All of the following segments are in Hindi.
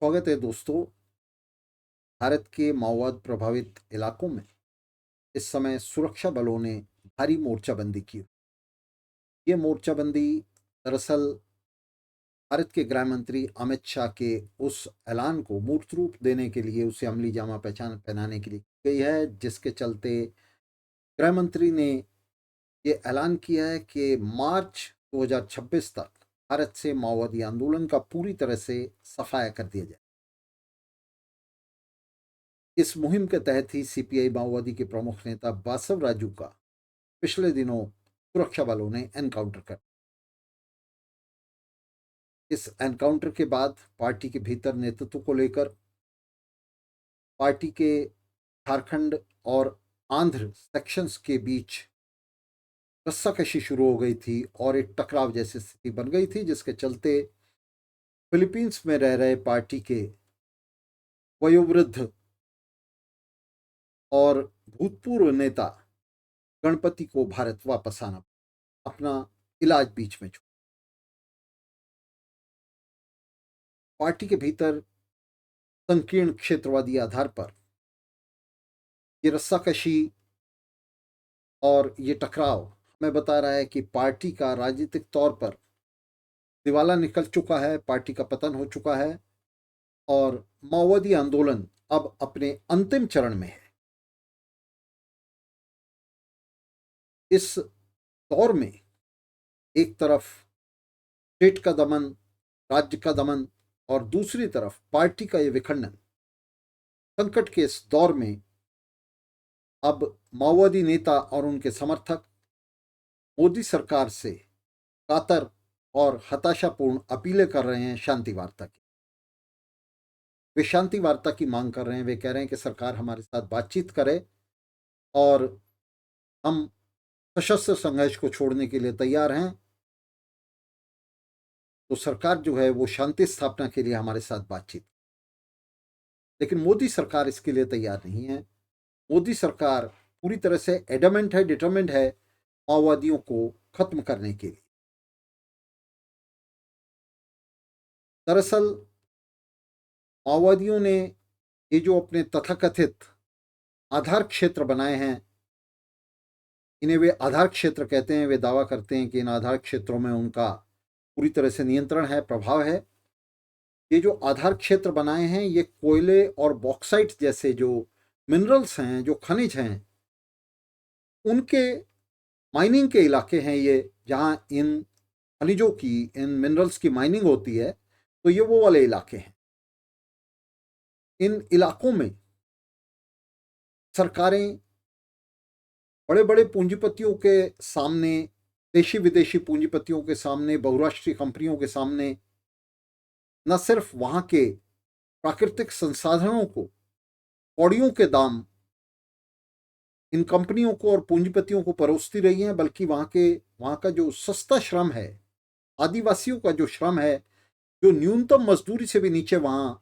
स्वागत है दोस्तों। भारत के माओवाद प्रभावित इलाकों में इस समय सुरक्षा बलों ने भारी मोर्चाबंदी की। ये मोर्चाबंदी दरअसल भारत के गृह मंत्री अमित शाह के उस ऐलान को मूर्त रूप देने के लिए, उसे अमली जामा पहचान पहनाने के लिए की गई है, जिसके चलते गृह मंत्री ने ये ऐलान किया है कि मार्च 2026 तक भारत से माओवादी आंदोलन का पूरी तरह से सफाया कर दिया जाए। इस मुहिम के तहत ही सीपीआई माओवादी के प्रमुख नेता बासव राजू का पिछले दिनों सुरक्षा बलों ने एनकाउंटर कर। इस एनकाउंटर के बाद पार्टी के भीतर नेतृत्व को लेकर पार्टी के झारखंड और आंध्र सेक्शंस के बीच रस्साकशी शुरू हो गई थी और एक टकराव जैसी स्थिति बन गई थी, जिसके चलते फिलीपींस में रह रहे पार्टी के वयोवृद्ध और भूतपूर्व नेता गणपति को भारत वापस आना, अपना इलाज बीच में छोड़। पार्टी के भीतर संकीर्ण क्षेत्रवादी आधार पर ये रस्साकशी और ये टकराव हमें बता रहा है कि पार्टी का राजनीतिक तौर पर दिवाला निकल चुका है, पार्टी का पतन हो चुका है और माओवादी आंदोलन अब अपने अंतिम चरण में है। इस दौर में एक तरफ स्टेट का दमन, राज्य का दमन और दूसरी तरफ पार्टी का यह विखंडन, संकट के इस दौर में अब माओवादी नेता और उनके समर्थक मोदी सरकार से कातर और हताशापूर्ण अपीलें कर रहे हैं शांति वार्ता की। वे शांति वार्ता की मांग कर रहे हैं। वे कह रहे हैं कि सरकार हमारे साथ बातचीत करे और हम सशस्त्र संघर्ष को छोड़ने के लिए तैयार हैं। तो सरकार जो है वो शांति स्थापना के लिए हमारे साथ बातचीत, लेकिन मोदी सरकार इसके लिए तैयार नहीं है। मोदी सरकार पूरी तरह से एडमेंट है, डिटरमिन्ड है माओवादियों को खत्म करने के लिए। दरअसल माओवादियों ने ये जो अपने तथाकथित आधार क्षेत्र बनाए हैं, इन्हें वे आधार क्षेत्र कहते हैं। वे दावा करते हैं कि इन आधार क्षेत्रों में उनका पूरी तरह से नियंत्रण है, प्रभाव है। ये जो आधार क्षेत्र बनाए हैं, ये कोयले और बॉक्साइट जैसे जो मिनरल्स हैं, जो खनिज हैं, उनके माइनिंग के इलाके हैं ये, जहां इन खनिजों की, इन मिनरल्स की माइनिंग होती है। तो ये वो वाले इलाके हैं। इन इलाकों में सरकारें बड़े बड़े पूंजीपतियों के सामने, देशी विदेशी पूंजीपतियों के सामने, बहुराष्ट्रीय कंपनियों के सामने न सिर्फ वहां के प्राकृतिक संसाधनों को, कौड़ियों के दाम इन कंपनियों को और पूंजीपतियों को परोसती रही हैं, बल्कि वहां का जो सस्ता श्रम है, आदिवासियों का जो श्रम है, जो न्यूनतम मजदूरी से भी नीचे वहां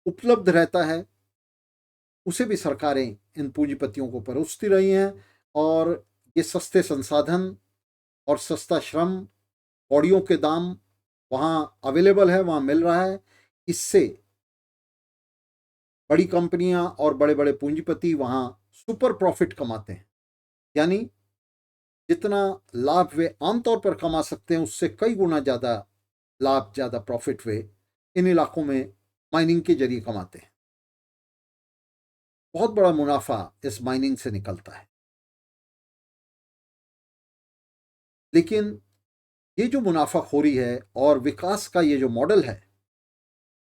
उपलब्ध रहता है, उसे भी सरकारें इन पूंजीपतियों को परोसती रही हैं। और ये सस्ते संसाधन और सस्ता श्रम, कौड़ियों के दाम वहां अवेलेबल है, वहां मिल रहा है। इससे बड़ी कंपनियां और बड़े बड़े पूंजीपति वहां सुपर प्रॉफिट कमाते हैं। यानी जितना लाभ वे आमतौर पर कमा सकते हैं, उससे कई गुना ज़्यादा लाभ, ज़्यादा प्रॉफिट वे इन इलाकों में माइनिंग के जरिए कमाते हैं। बहुत बड़ा मुनाफा इस माइनिंग से निकलता है। लेकिन ये जो मुनाफाखोरी है और विकास का ये जो मॉडल है,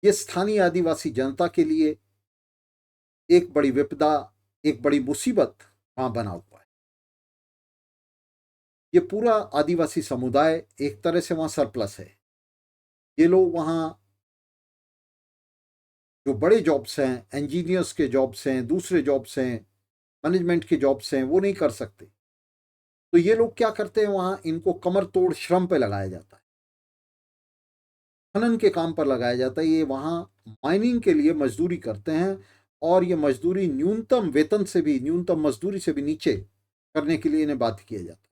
ये स्थानीय आदिवासी जनता के लिए एक बड़ी विपदा, एक बड़ी मुसीबत वहां बना हुआ है। ये पूरा आदिवासी समुदाय एक तरह से वहां सरप्लस है। ये लोग वहां जो बड़े जॉब्स हैं, इंजीनियर्स के जॉब्स हैं, दूसरे जॉब्स हैं, मैनेजमेंट के जॉब्स हैं, वो नहीं कर सकते। तो ये लोग क्या करते हैं, वहां इनको कमर तोड़ श्रम पे लगाया जाता है, खनन के काम पर लगाया जाता है। ये वहां माइनिंग के लिए मजदूरी करते हैं और ये मजदूरी न्यूनतम वेतन से भी, न्यूनतम मजदूरी से भी नीचे करने के लिए इन्हें बाध्य किया जाता है।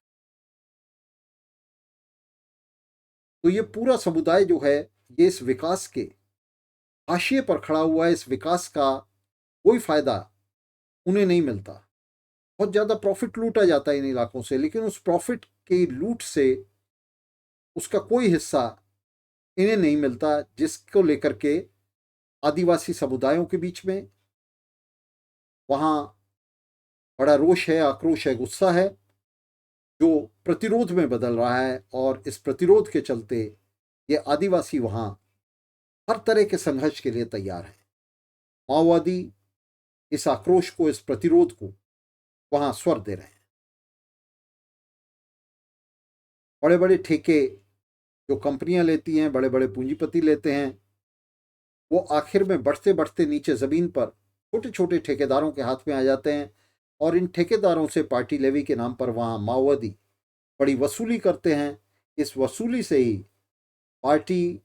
तो ये पूरा समुदाय जो है, ये इस विकास के हाशिए पर खड़ा हुआ है, इस विकास का कोई फायदा उन्हें नहीं मिलता। बहुत ज़्यादा प्रॉफिट लूटा जाता है इन इलाकों से, लेकिन उस प्रॉफिट की लूट से उसका कोई हिस्सा इन्हें नहीं मिलता, जिसको लेकर के आदिवासी समुदायों के बीच में वहाँ बड़ा रोष है, आक्रोश है, गुस्सा है, जो प्रतिरोध में बदल रहा है। और इस प्रतिरोध के चलते ये आदिवासी वहाँ हर तरह के संघर्ष के लिए तैयार हैं। माओवादी इस आक्रोश को, इस प्रतिरोध को वहाँ स्वर दे रहे हैं। बड़े बड़े ठेके जो कंपनियां लेती हैं, बड़े बड़े पूंजीपति लेते हैं, वो आखिर में बढ़ते बढ़ते नीचे ज़मीन पर छोटे छोटे ठेकेदारों के हाथ में आ जाते हैं। और इन ठेकेदारों से पार्टी लेवी के नाम पर वहाँ माओवादी बड़ी वसूली करते हैं। इस वसूली से ही पार्टी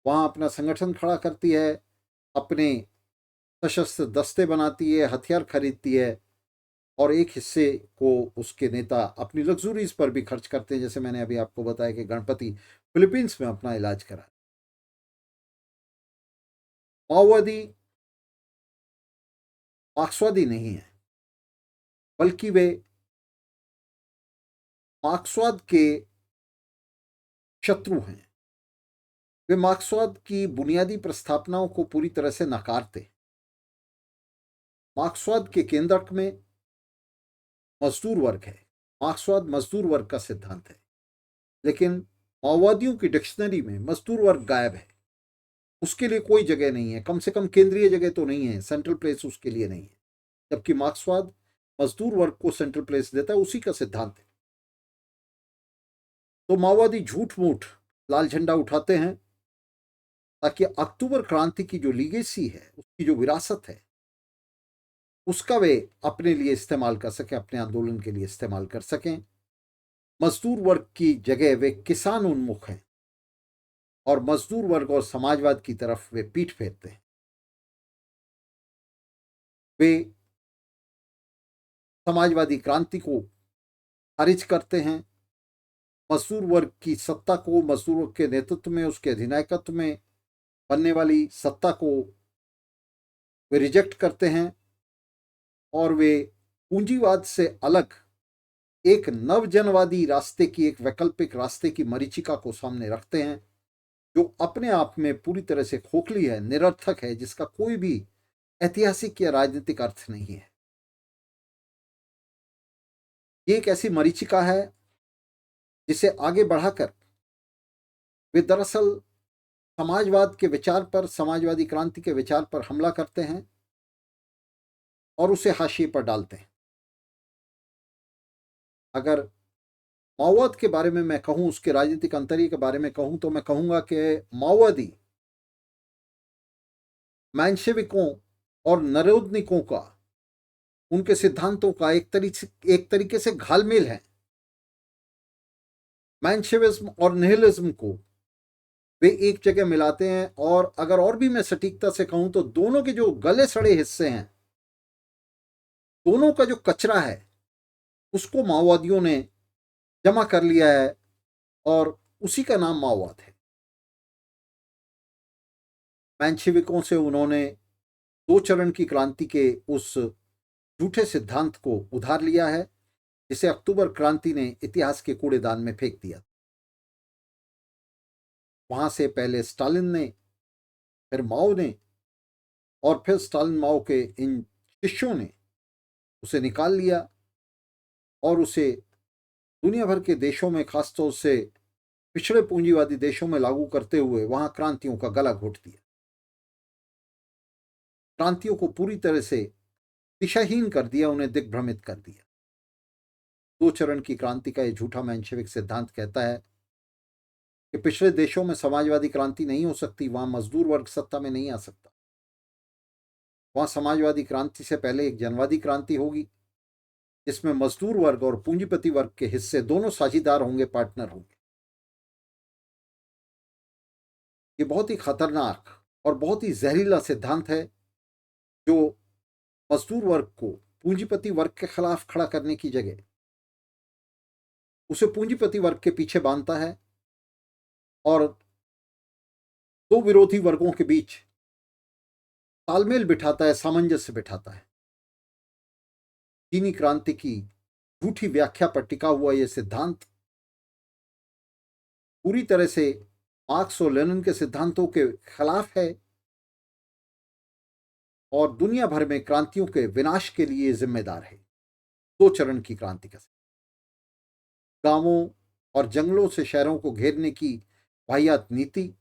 वहाँ अपना संगठन खड़ा करती है, अपने सशस्त्र दस्ते बनाती है, हथियार खरीदती है, और एक हिस्से को उसके नेता अपनी लग्जरीज पर भी खर्च करते हैं। जैसे मैंने अभी आपको बताया कि गणपति फिलीपींस में अपना इलाज करा। माओवादी मार्क्सवादी नहीं है, बल्कि वे मार्क्सवाद के शत्रु हैं। वे मार्क्सवाद की बुनियादी प्रस्तावनाओं को पूरी तरह से नकारते। मार्क्सवाद के केंद्रक में मजदूर वर्ग है। मार्क्सवाद मजदूर वर्ग का सिद्धांत है, लेकिन माओवादियों की डिक्शनरी में मजदूर वर्ग गायब है। उसके लिए कोई जगह नहीं है, कम से कम केंद्रीय जगह तो नहीं है, सेंट्रल प्लेस उसके लिए नहीं है। जबकि मार्क्सवाद मजदूर वर्ग को सेंट्रल प्लेस देता है, उसी का सिद्धांत है। तो माओवादी झूठ मूठ लाल झंडा उठाते हैं ताकि अक्टूबर क्रांति की जो लीगेसी है, उसकी जो विरासत है, उसका वे अपने लिए इस्तेमाल कर सकें, अपने आंदोलन के लिए इस्तेमाल कर सकें। मजदूर वर्ग की जगह वे किसान उन्मुख हैं और मजदूर वर्ग और समाजवाद की तरफ वे पीठ फेरते हैं। वे समाजवादी क्रांति को खारिज करते हैं। मजदूर वर्ग की सत्ता को, मजदूर वर्ग के नेतृत्व में, उसके अधिनायकत्व में बनने वाली सत्ता को वे रिजेक्ट करते हैं, और वे पूंजीवाद से अलग एक नवजनवादी रास्ते की, एक वैकल्पिक रास्ते की मरीचिका को सामने रखते हैं, जो अपने आप में पूरी तरह से खोखली है, निरर्थक है, जिसका कोई भी ऐतिहासिक या राजनीतिक अर्थ नहीं है। ये एक ऐसी मरीचिका है जिसे आगे बढ़ाकर वे दरअसल समाजवाद के विचार पर, समाजवादी क्रांति के विचार पर हमला करते हैं और उसे हाशिए पर डालते हैं। अगर माओवाद के बारे में मैं कहूं, उसके राजनीतिक अंतर्य के बारे में कहूं, तो मैं कहूंगा कि माओवादी मैंशेविकों और नरोदनिकों का, उनके सिद्धांतों का एक तरीके से घालमेल है। मैंशेविज्म और निहिलिज्म को वे एक जगह मिलाते हैं, और अगर और भी मैं सटीकता से कहूं तो दोनों के जो गले सड़े हिस्से हैं, दोनों का जो कचरा है, उसको माओवादियों ने जमा कर लिया है, और उसी का नाम माओवाद है। मैंशेविकों से उन्होंने दो चरण की क्रांति के उस झूठे सिद्धांत को उधार लिया है, जिसे अक्टूबर क्रांति ने इतिहास के कूड़ेदान में फेंक दिया। वहां से पहले स्टालिन ने, फिर माओ ने, और फिर स्टालिन माओ के इन शिष्यों ने उसे निकाल लिया और उसे दुनिया भर के देशों में, खासतौर से पिछड़े पूंजीवादी देशों में लागू करते हुए वहां क्रांतियों का गला घोट दिया। क्रांतियों को पूरी तरह से दिशाहीन कर दिया, उन्हें दिग्भ्रमित कर दिया। दो चरण की क्रांति का यह झूठा मेंशेविक सिद्धांत कहता है कि पिछड़े देशों में समाजवादी क्रांति नहीं हो सकती, वहां मजदूर वर्ग सत्ता में नहीं आ सकता। वहां समाजवादी क्रांति से पहले एक जनवादी क्रांति होगी, जिसमें मजदूर वर्ग और पूंजीपति वर्ग के हिस्से दोनों साझीदार होंगे, पार्टनर होंगे। ये बहुत ही खतरनाक और बहुत ही जहरीला सिद्धांत है, जो मजदूर वर्ग को पूंजीपति वर्ग के खिलाफ खड़ा करने की जगह उसे पूंजीपति वर्ग के पीछे बांधता है, और दो विरोधी वर्गों के बीच तालमेल बिठाता है, सामंजस्य बिठाता है। चीनी क्रांति की झूठी व्याख्या पर टिका हुआ यह सिद्धांत पूरी तरह से मार्क्स और लेनिन के सिद्धांतों के खिलाफ है और दुनिया भर में क्रांतियों के विनाश के लिए जिम्मेदार है। दो चरण की क्रांति का गांवों और जंगलों से शहरों को घेरने की वाहियात नीति,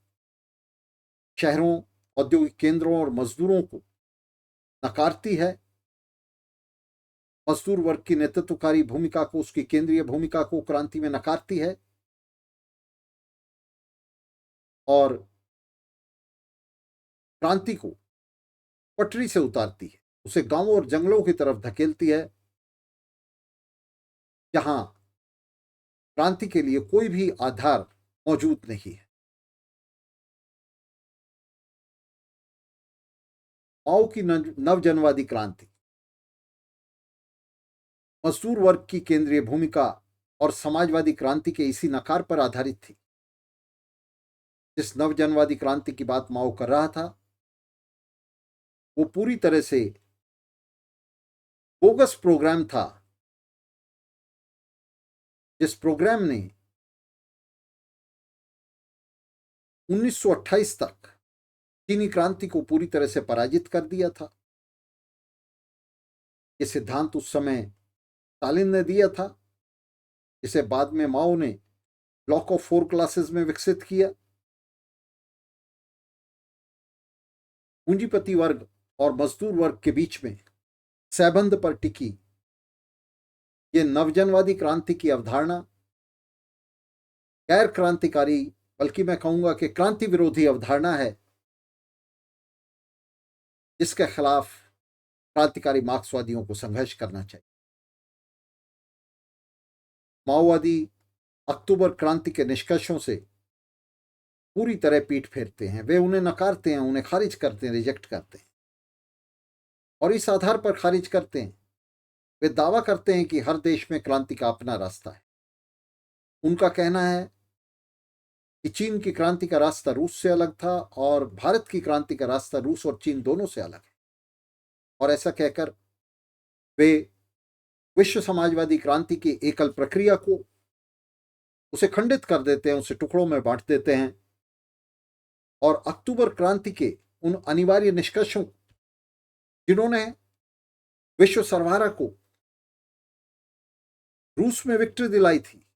शहरों, औद्योगिक केंद्रों और मजदूरों को नकारती है। मजदूर वर्ग की नेतृत्वकारी भूमिका को, उसकी केंद्रीय भूमिका को क्रांति में नकारती है और क्रांति को पटरी से उतारती है, उसे गांवों और जंगलों की तरफ धकेलती है जहां क्रांति के लिए कोई भी आधार मौजूद नहीं है। माओ की नवजनवादी क्रांति मजदूर वर्ग की केंद्रीय भूमिका और समाजवादी क्रांति के इसी नकार पर आधारित थी। जिस नवजनवादी क्रांति की बात माओ कर रहा था वो पूरी तरह से बोगस प्रोग्राम था, जिस प्रोग्राम ने 1928 तक चीनी क्रांति को पूरी तरह से पराजित कर दिया था। यह सिद्धांत उस समय स्टालिन ने दिया था, जिसे बाद में माओ ने ब्लॉक ऑफ 4 क्लासेस में विकसित किया। पूंजीपति वर्ग और मजदूर वर्ग के बीच में सहबंध पर टिकी यह नवजनवादी क्रांति की अवधारणा गैर क्रांतिकारी, बल्कि मैं कहूंगा कि क्रांति विरोधी अवधारणा है, जिसके खिलाफ क्रांतिकारी मार्क्सवादियों को संघर्ष करना चाहिए। माओवादी अक्टूबर क्रांति के निष्कर्षों से पूरी तरह पीठ फेरते हैं, वे उन्हें नकारते हैं, उन्हें खारिज करते हैं, रिजेक्ट करते हैं और इस आधार पर खारिज करते हैं। वे दावा करते हैं कि हर देश में क्रांति का अपना रास्ता है। उनका कहना है कि चीन की क्रांति का रास्ता रूस से अलग था और भारत की क्रांति का रास्ता रूस और चीन दोनों से अलग है। और ऐसा कहकर वे विश्व समाजवादी क्रांति की एकल प्रक्रिया को उसे खंडित कर देते हैं, उसे टुकड़ों में बांट देते हैं और अक्टूबर क्रांति के उन अनिवार्य निष्कर्षों जिन्होंने विश्व सरवारा को रूस में विक्ट्री दिलाई थी,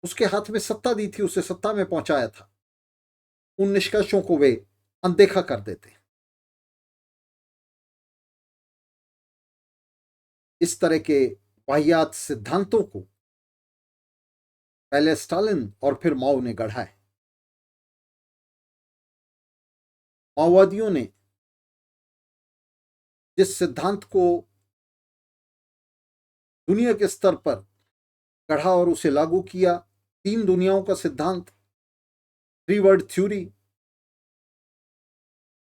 उसके हाथ में सत्ता दी थी, उसे सत्ता में पहुंचाया था, उन निष्कर्षों को वे अनदेखा कर देते हैं। इस तरह के वाहियात सिद्धांतों को पहले स्टालिन और फिर माओ ने गढ़ा है। माओवादियों ने जिस सिद्धांत को दुनिया के स्तर पर गढ़ा और उसे लागू किया, 3 दुनियाओं का सिद्धांत, 3 वर्ल्ड थ्योरी,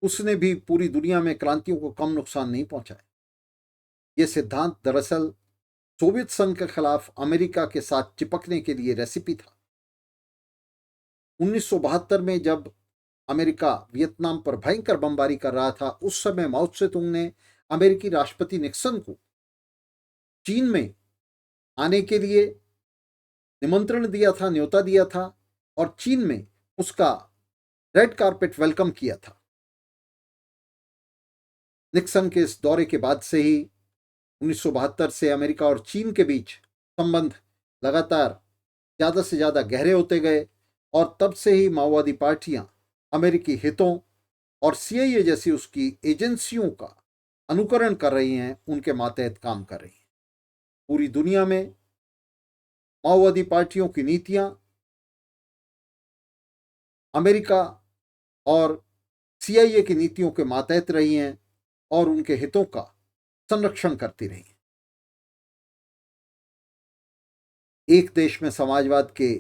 उसने भी पूरी दुनिया में क्रांतियों को कम नुकसान नहीं पहुंचाया। यह सिद्धांत दरअसल सोवियत संघ के खिलाफ अमेरिका के साथ चिपकने के लिए रेसिपी था। 1972 में जब अमेरिका वियतनाम पर भयंकर बमबारी कर रहा था, उस समय माओ त्से-तुंग ने अमेरिकी राष्ट्रपति निक्सन को चीन में आने के लिए निमंत्रण दिया था, न्योता दिया था और चीन में उसका रेड कारपेट वेलकम किया था। निक्सन के इस दौरे के बाद से ही 1972 से अमेरिका और चीन के बीच संबंध लगातार ज्यादा से ज्यादा गहरे होते गए और तब से ही माओवादी पार्टियां अमेरिकी हितों और सीआईए जैसी उसकी एजेंसियों का अनुकरण कर रही हैं, उनके मातहत काम कर रही हैं। पूरी दुनिया में माओवादी पार्टियों की नीतियां अमेरिका और सीआईए की नीतियों के मातहत रही हैं और उनके हितों का संरक्षण करती रही। एक देश में समाजवाद के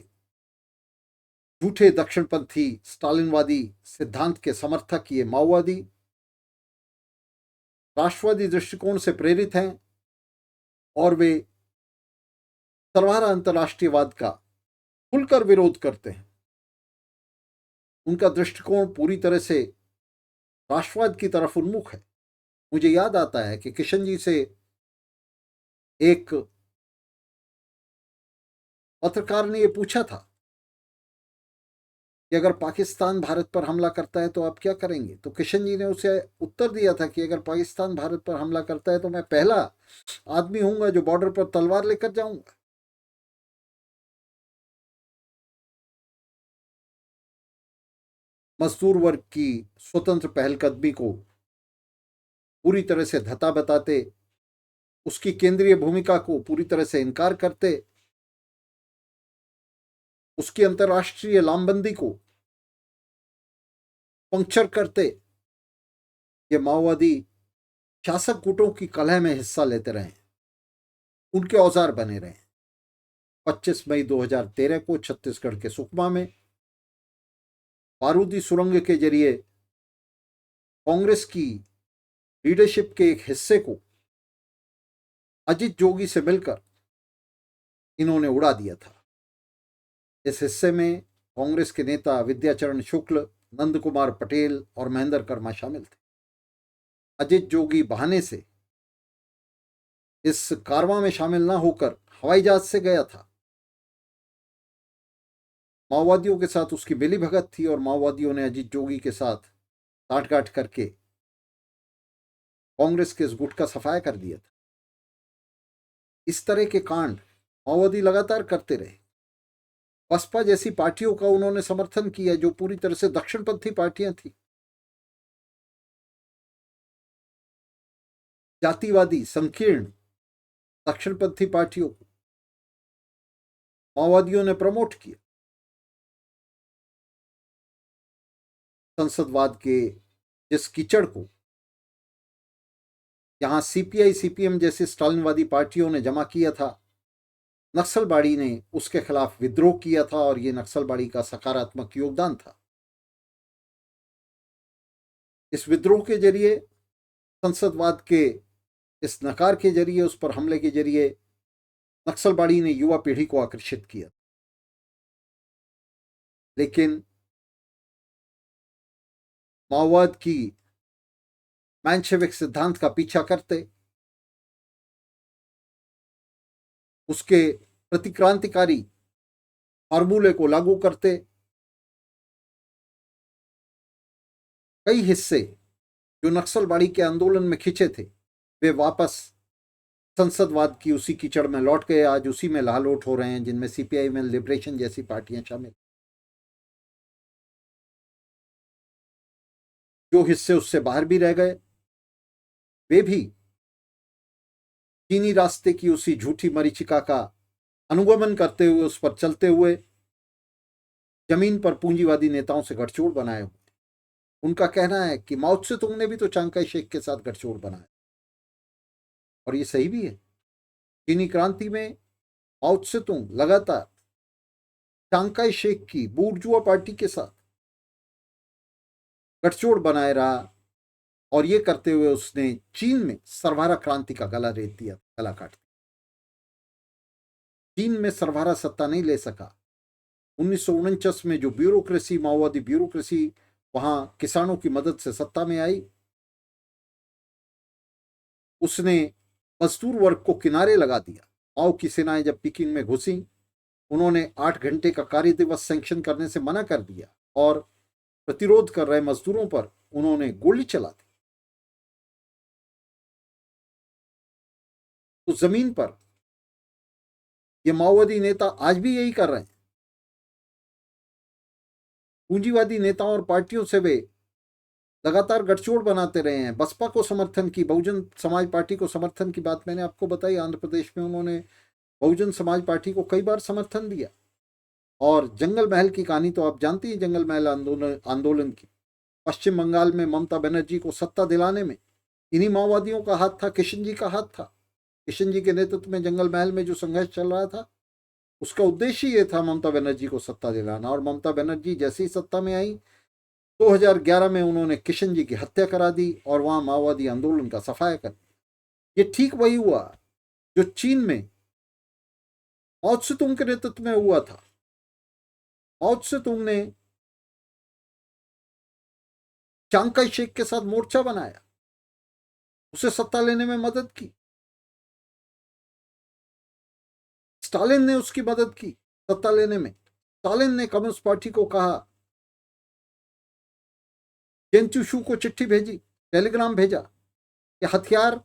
झूठे दक्षिणपंथी स्टालिनवादी सिद्धांत के समर्थक ये माओवादी राष्ट्रवादी दृष्टिकोण से प्रेरित हैं और वे सर्वहारा अंतर्राष्ट्रीयवाद का खुलकर विरोध करते हैं। उनका दृष्टिकोण पूरी तरह से राष्ट्रवाद की तरफ उन्मुख है। मुझे याद आता है कि किशन जी से एक पत्रकार ने यह पूछा था कि अगर पाकिस्तान भारत पर हमला करता है तो आप क्या करेंगे? तो किशन जी ने उसे उत्तर दिया था कि अगर पाकिस्तान भारत पर हमला करता है तो मैं पहला आदमी हूंगा जो बॉर्डर पर तलवार लेकर जाऊंगा। मजदूर वर्ग की स्वतंत्र पहलकदमी को पूरी तरह से धता बताते, उसकी केंद्रीय भूमिका को पूरी तरह से इनकार करते, उसकी अंतर्राष्ट्रीय लामबंदी को पंक्चर करते, ये माओवादी शासक गुटों की कलह में हिस्सा लेते रहे, उनके औजार बने रहे। 25 मई 2013 को छत्तीसगढ़ के सुकमा में बारूदी सुरंग के जरिए कांग्रेस की लीडरशिप के एक हिस्से को अजित जोगी से मिलकर इन्होंने उड़ा दिया था। इस हिस्से में कांग्रेस के नेता विद्याचरण शुक्ल, नंद कुमार पटेल और महेंद्र कर्मा शामिल थे। अजित जोगी बहाने से इस कारवां में शामिल ना होकर हवाई जहाज से गया था। माओवादियों के साथ उसकी मिलीभगत थी और माओवादियों ने अजित जोगी के साथ साठगांठ करके कांग्रेस के इस गुट का सफाया कर दिया था। इस तरह के कांड माओवादी लगातार करते रहे। बसपा जैसी पार्टियों का उन्होंने समर्थन किया जो पूरी तरह से दक्षिणपंथी पार्टियां थी। जातिवादी संकीर्ण दक्षिणपंथी पार्टियों को माओवादियों ने प्रमोट किया। संसदवाद के जिस कीचड़ को यहां सीपीआई सीपीएम जैसी स्टालिनवादी पार्टियों ने जमा किया था, नक्सलबाड़ी ने उसके खिलाफ विद्रोह किया था और यह नक्सलबाड़ी का सकारात्मक योगदान था। इस विद्रोह के जरिए, संसदवाद के इस नकार के जरिए, उस पर हमले के जरिए नक्सलबाड़ी ने युवा पीढ़ी को आकर्षित किया। लेकिन माओवाद की मैंशेविक सिद्धांत का पीछा करते, उसके प्रतिक्रांतिकारी फार्मूले को लागू करते, कई हिस्से जो नक्सलबाड़ी के आंदोलन में खिंचे थे वे वापस संसदवाद की उसी कीचड़ में लौट गए। आज उसी में लालोट हो रहे हैं, जिनमें सीपीआई में लिबरेशन जैसी पार्टियां शामिल। जो हिस्से उससे बाहर भी रह गए वे भी चीनी रास्ते की उसी झूठी मरीचिका का अनुगमन करते हुए, उस पर चलते हुए जमीन पर पूंजीवादी नेताओं से गठजोड़ बनाए हुए। उनका कहना है कि माओ त्से तुंग ने भी तो चांगकाई शेक के साथ गठजोड़ बनाया, और ये सही भी है। चीनी क्रांति में माओ त्से तुंग लगातार चांगकाई शेक की बूर्जुआ पार्टी के साथ गठजोड़ बनाए रहा, और ये करते हुए उसने चीन में सर्वहारा क्रांति का गला रेत दिया, गला काट दिया। चीन में सर्वहारा सत्ता नहीं ले सका। 1949 में जो ब्यूरोक्रेसी, माओवादी ब्यूरोक्रेसी वहां किसानों की मदद से सत्ता में आई, उसने मजदूर वर्ग को किनारे लगा दिया। माओ की सेनाएं जब पीकिंग में घुसी, उन्होंने 8 घंटे का कार्य दिवस सैंक्शन करने से मना कर दिया और प्रतिरोध कर रहे मजदूरों पर उन्होंने गोली चला दी। तो जमीन पर ये माओवादी नेता आज भी यही कर रहे हैं। पूंजीवादी नेताओं और पार्टियों से वे लगातार गठजोड़ बनाते रहे हैं। बसपा को समर्थन की, बहुजन समाज पार्टी को समर्थन की बात मैंने आपको बताई। आंध्र प्रदेश में उन्होंने बहुजन समाज पार्टी को कई बार समर्थन दिया। और जंगल महल की कहानी तो आप जानती हैं, जंगल महल आंदोलन की। पश्चिम बंगाल में ममता बनर्जी को सत्ता दिलाने में इन्हीं माओवादियों का हाथ था, किशन जी का हाथ था। किशन जी के नेतृत्व में जंगल महल में जो संघर्ष चल रहा था, उसका उद्देश्य ये था ममता बनर्जी को सत्ता दिलाना। और ममता बनर्जी जैसे ही सत्ता में आई, 2011 में उन्होंने किशन जी की हत्या करा दी और वहां माओवादी आंदोलन का सफाया कर दिया। ये ठीक वही हुआ जो चीन में माओ त्से तुंग के नेतृत्व में हुआ था। माओ त्से तुंग ने चांग काई शेख के साथ मोर्चा बनाया, उसे सत्ता लेने में मदद की। स्टालिन ने उसकी मदद की सत्ता लेने में। स्टालिन ने कम्युनिस्ट पार्टी को कहा, चेन चूशू को चिट्ठी भेजी, टेलीग्राम भेजा कि हथियार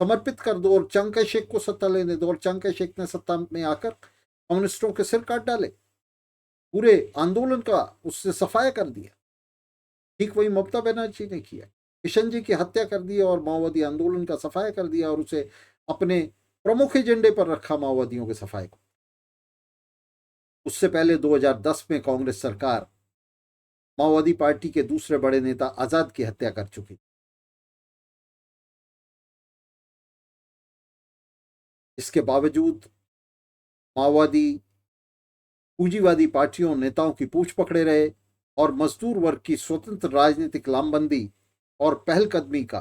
समर्पित कर दो और चांग काई शेख को सत्ता लेने दो, और चांग काई शेख ने सत्ता में आकर कम्युनिस्टों के सिर काट डाले, पूरे आंदोलन का उससे सफाया कर दिया। ठीक वही ममता बनर्जी ने किया, किशन जी की हत्या कर दी और माओवादी आंदोलन का सफाया कर दिया और उसे अपने प्रमुख एजेंडे पर रखा, माओवादियों के सफाए को। उससे पहले 2010 में कांग्रेस सरकार माओवादी पार्टी के दूसरे बड़े नेता आजाद की हत्या कर चुकी। इसके बावजूद माओवादी पूंजीवादी पार्टियों नेताओं की पूंछ पकड़े रहे और मजदूर वर्ग की स्वतंत्र राजनीतिक लामबंदी और पहलकदमी का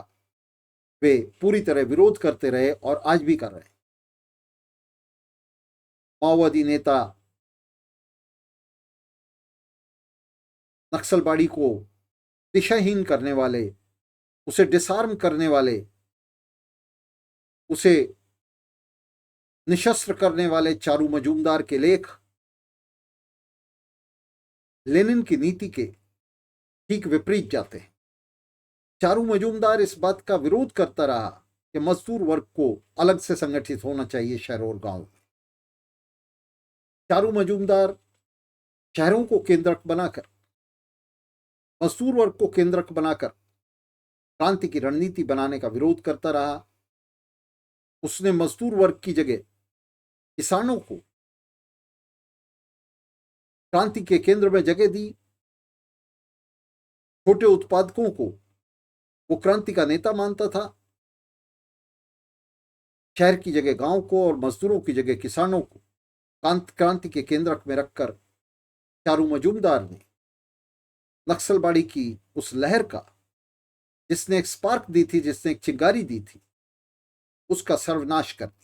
वे पूरी तरह विरोध करते रहे और आज भी कर रहे हैं। माओवादी नेता नक्सलबाड़ी को दिशाहीन करने वाले, उसे डिसआर्म करने वाले, उसे निशस्त्र करने वाले चारू मजूमदार के लेख लेनिन की नीति के ठीक विपरीत जाते हैं। चारू मजूमदार इस बात का विरोध करता रहा कि मजदूर वर्ग को अलग से संगठित होना चाहिए शहरों और गांवों में। चारू मजूमदार शहरों को केंद्रक बनाकर, मजदूर वर्ग को केंद्रक बनाकर क्रांति की रणनीति बनाने का विरोध करता रहा। उसने मजदूर वर्ग की जगह किसानों को क्रांति के केंद्र में जगह दी। छोटे उत्पादकों को वो क्रांति का नेता मानता था। शहर की जगह गांव को और मजदूरों की जगह किसानों को क्रांति के केंद्रक में रखकर चारू मजूमदार ने नक्सलबाड़ी की उस लहर का, जिसने एक स्पार्क दी थी, जिसने एक चिंगारी दी थी, उसका सर्वनाश कर दिया।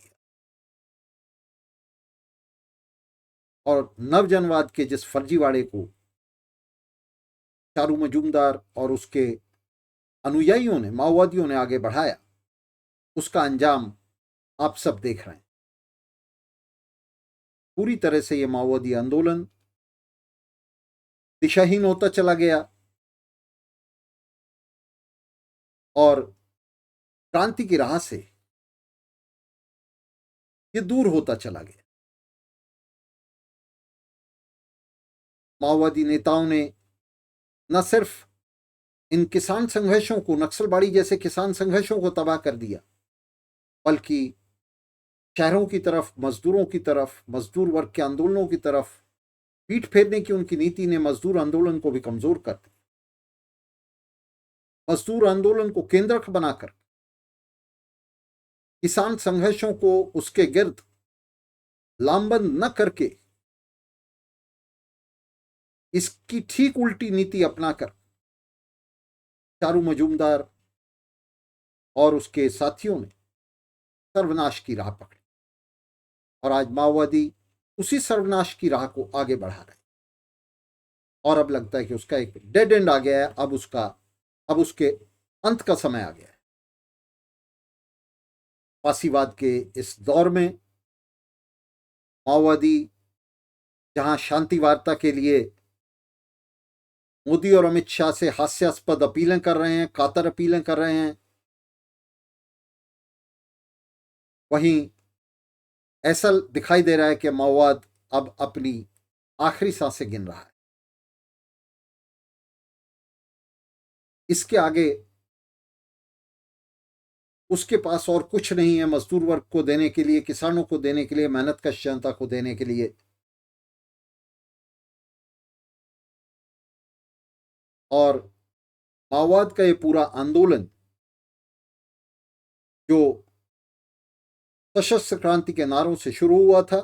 और नवजनवाद के जिस फर्जीवाड़े को चारू मजूमदार और उसके अनुयायियों ने, माओवादियों ने आगे बढ़ाया, उसका अंजाम आप सब देख रहे हैं। पूरी तरह से यह माओवादी आंदोलन दिशाहीन होता चला गया और क्रांति की राह से यह दूर होता चला गया। माओवादी नेताओं ने न सिर्फ इन किसान संघर्षों को, नक्सलबाड़ी जैसे किसान संघर्षों को तबाह कर दिया, बल्कि शहरों की तरफ, मजदूरों की तरफ, मजदूर वर्ग के आंदोलनों की तरफ पीठ फेरने की उनकी नीति ने मजदूर आंदोलन को भी कमजोर कर दिया। मजदूर आंदोलन को केंद्रक बनाकर किसान संघर्षों को उसके गिर्द लामबंद न करके इसकी ठीक उल्टी नीति अपनाकर चारू मजूमदार और उसके साथियों ने सर्वनाश की राह पकड़ी और आज माओवादी उसी सर्वनाश की राह को आगे बढ़ा रहे हैं। और अब लगता है कि उसका एक डेड एंड आ गया है। अब उसके अंत का समय आ गया है। फासीवाद के इस दौर में माओवादी जहां शांति वार्ता के लिए मोदी और अमित शाह से हास्यास्पद अपीलें कर रहे हैं, कातर अपीलें कर रहे हैं, वहीं ऐसा दिखाई दे रहा है कि माओवाद अब अपनी आखिरी सांसें गिन रहा है। इसके आगे उसके पास और कुछ नहीं है मजदूर वर्ग को देने के लिए, किसानों को देने के लिए, मेहनतकश जनता को देने के लिए। और माओवाद का ये पूरा आंदोलन जो सशस्त्र क्रांति के नारों से शुरू हुआ था,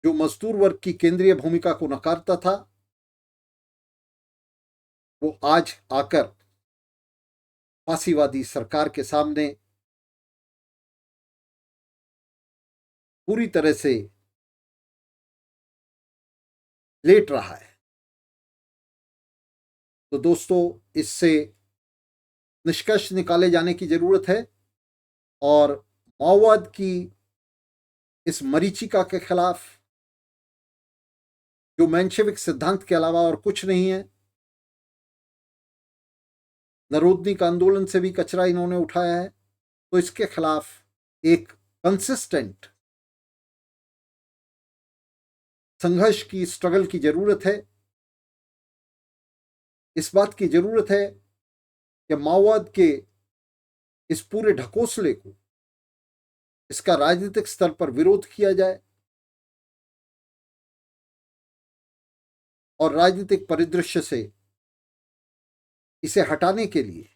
जो मजदूर वर्ग की केंद्रीय भूमिका को नकारता था, वो आज आकर फासीवादी सरकार के सामने पूरी तरह से लेट रहा है। तो दोस्तों, इससे निष्कर्ष निकाले जाने की जरूरत है और माओवाद की इस मरीचिका के खिलाफ, जो मेंशेविक सिद्धांत के अलावा और कुछ नहीं है, नरोदनी का आंदोलन से भी कचरा इन्होंने उठाया है, तो इसके खिलाफ एक कंसिस्टेंट संघर्ष की, स्ट्रगल की जरूरत है। इस बात की जरूरत है कि माओवाद के इस पूरे ढकोसले को, इसका राजनीतिक स्तर पर विरोध किया जाए और राजनीतिक परिदृश्य से इसे हटाने के लिए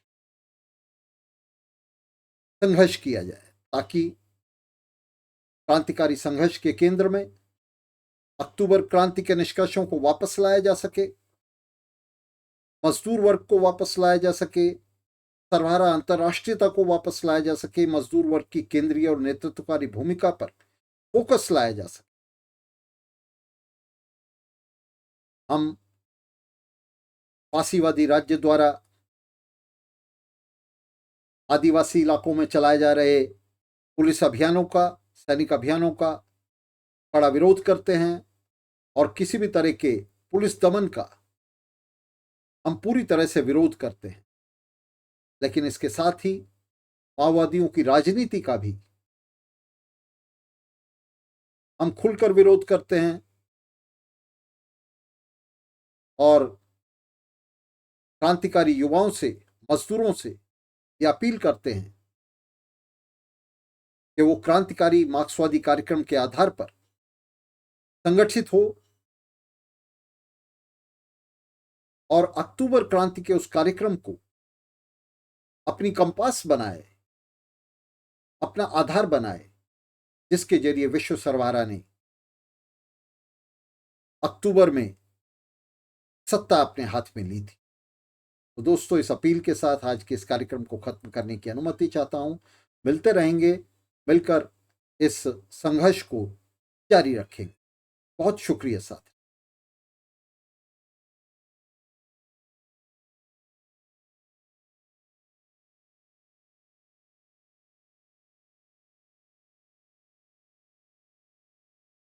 संघर्ष किया जाए, ताकि क्रांतिकारी संघर्ष के केंद्र में अक्टूबर क्रांति के निष्कर्षों को वापस लाया जा सके, मजदूर वर्ग को वापस लाया जा सके, सर्वहारा अंतर्राष्ट्रीयता को वापस लाया जा सके, मजदूर वर्ग की केंद्रीय और नेतृत्वकारी भूमिका पर फोकस लाया जा सके। हम फांसीवादी राज्य द्वारा आदिवासी इलाकों में चलाए जा रहे पुलिस अभियानों का, सैनिक अभियानों का कड़ा विरोध करते हैं और किसी भी तरह के पुलिस दमन का हम पूरी तरह से विरोध करते हैं। लेकिन इसके साथ ही माओवादियों की राजनीति का भी हम खुलकर विरोध करते हैं और क्रांतिकारी युवाओं से, मजदूरों से यह अपील करते हैं कि वो क्रांतिकारी मार्क्सवादी कार्यक्रम के आधार पर संगठित हो और अक्टूबर क्रांति के उस कार्यक्रम को अपनी कंपास बनाए, अपना आधार बनाए, जिसके जरिए विश्व सर्वहारा ने अक्टूबर में सत्ता अपने हाथ में ली थी। तो दोस्तों, इस अपील के साथ आज के इस कार्यक्रम को खत्म करने की अनुमति चाहता हूं। मिलते रहेंगे, मिलकर इस संघर्ष को जारी रखेंगे। बहुत शुक्रिया साथ।